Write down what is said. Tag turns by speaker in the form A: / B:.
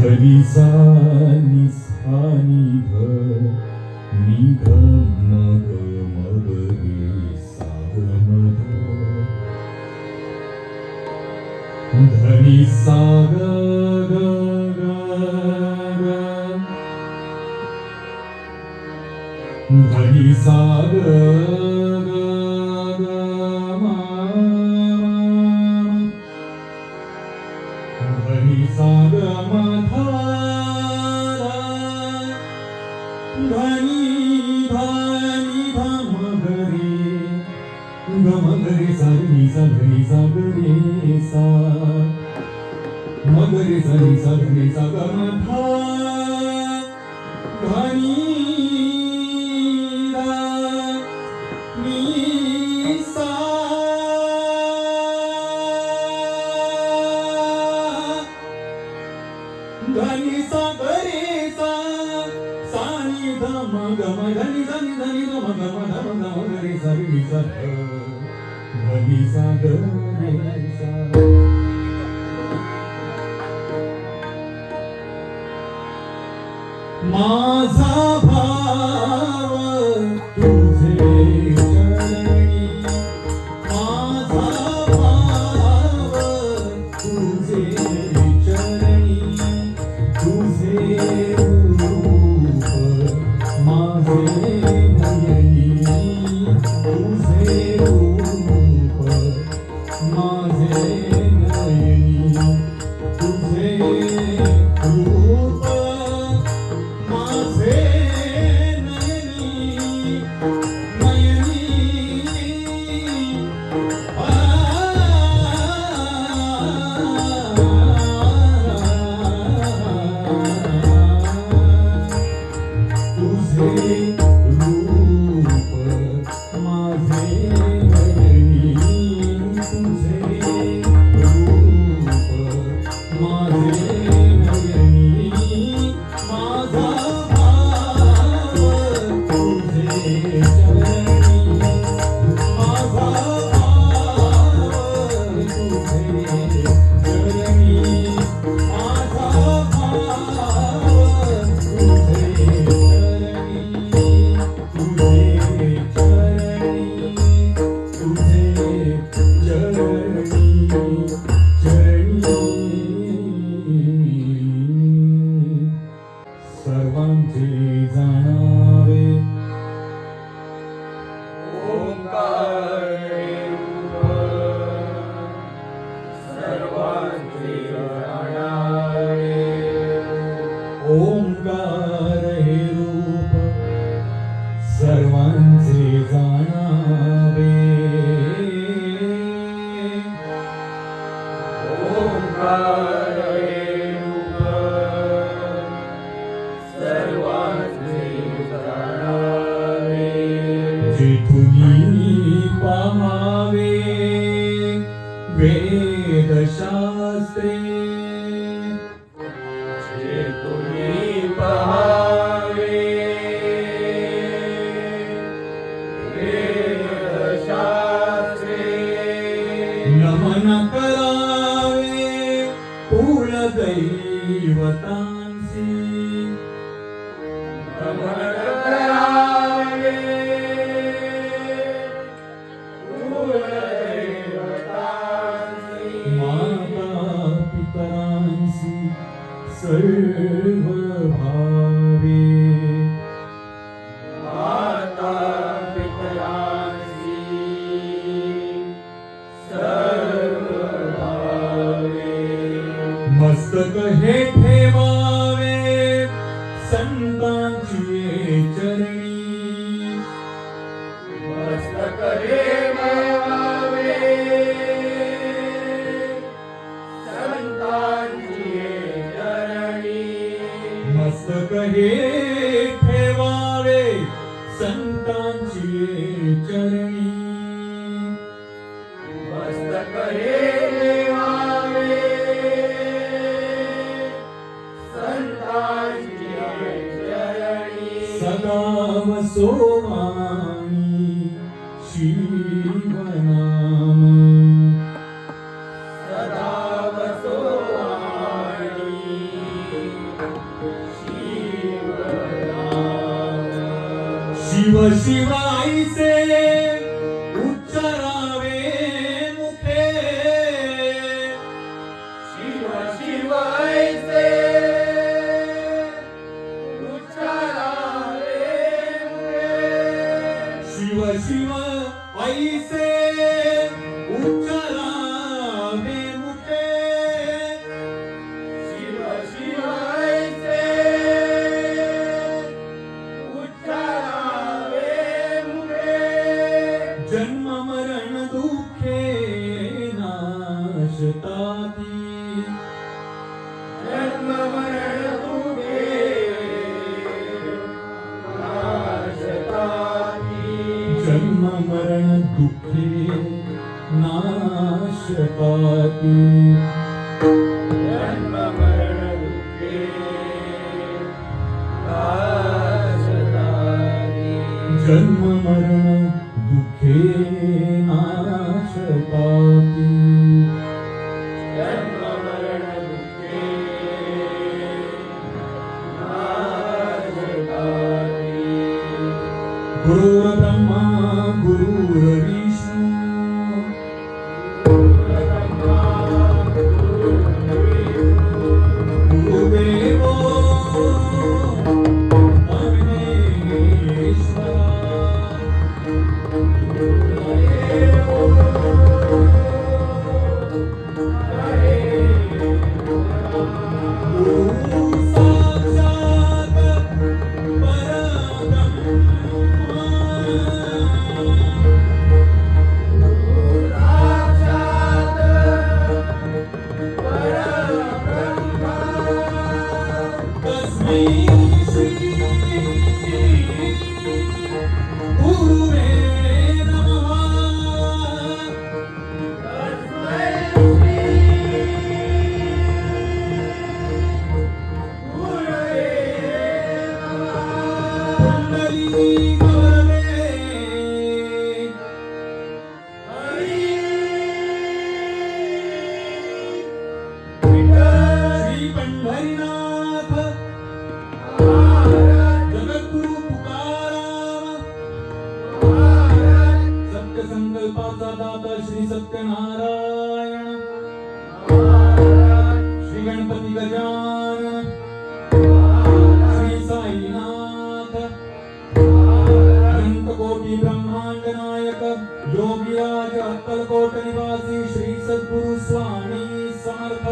A: धनी सा नि सा नि ध नि ध म ग म ग रे सा ग म ध धनी सा ग ग ग ग धनी सा ग ग ग म धनी सा ग म धनी धनी ध म ग रे ग म ग रे सा नि सा धनी सा ग रे सा म ग रे सा नि सा धनी सा ग म ध धनी ध नि सा धनी सा ग रे सा सा नि ध म ग म धनी सा नि धनी ध म ग म ध म ग म ग रे सा नि सा ध धनी सा ग रे सा माझा भाव तुझे चरणी माझा भाव तुझे चरणी तुझे रूप माझे नयनी तुझे रूप माझे नयनी तुझे रूप माझे नयनी नयनी वेदशास्त्रे
B: जे तुम्ही पहावे वेदशास्त्रे
A: नमन करावे कुलदैवतांसी
B: नमन करावे कुलदैवतांसी
A: माता पितरांसी सर्व भावे
B: माता पितरांसी सर्व भावे
A: मस्तक हे ठेवावे संतांची चरणी
B: मस्तक हे ठेवावे संतांची चरणी
A: मस्तक हे ठेवावे संतांची चरणी
B: मस्तक हे ठेवावे संतांची चरणी
A: सदा वसोवाणी शिवनाम
B: सदा वसोवाणी शिवनाम
A: शिव शिवाईचे उच्चारावे मुखे
B: शिव शिवायचे उच्चारावे
A: शिव शिव ऐसे उच्चारावे मुखे
B: शिव शिवायचे उच्चारावे मुखे
A: जन्म मरण दुःखे नाशताती
B: जन्म मरण दुःखे नाशताती
A: जन्म मरण दुःखे नाशताती
B: जन्म मरण दुःखे नाशताती
A: जन्म मरण दुःखे नाशताती
B: जन्म मरण दुःखे नाशताती
A: गुरुर्ब्रह्मा गुरुर्विष्णू गुरुदेवो संकल्पाचा दाता श्री सत्यनारायण श्री गणपती गजानन श्री साईनाथ अनंत कोटी ब्रह्मांड नायक योगीराज अक्कलकोट निवासी श्री सद्गुरु स्वामी समर्थ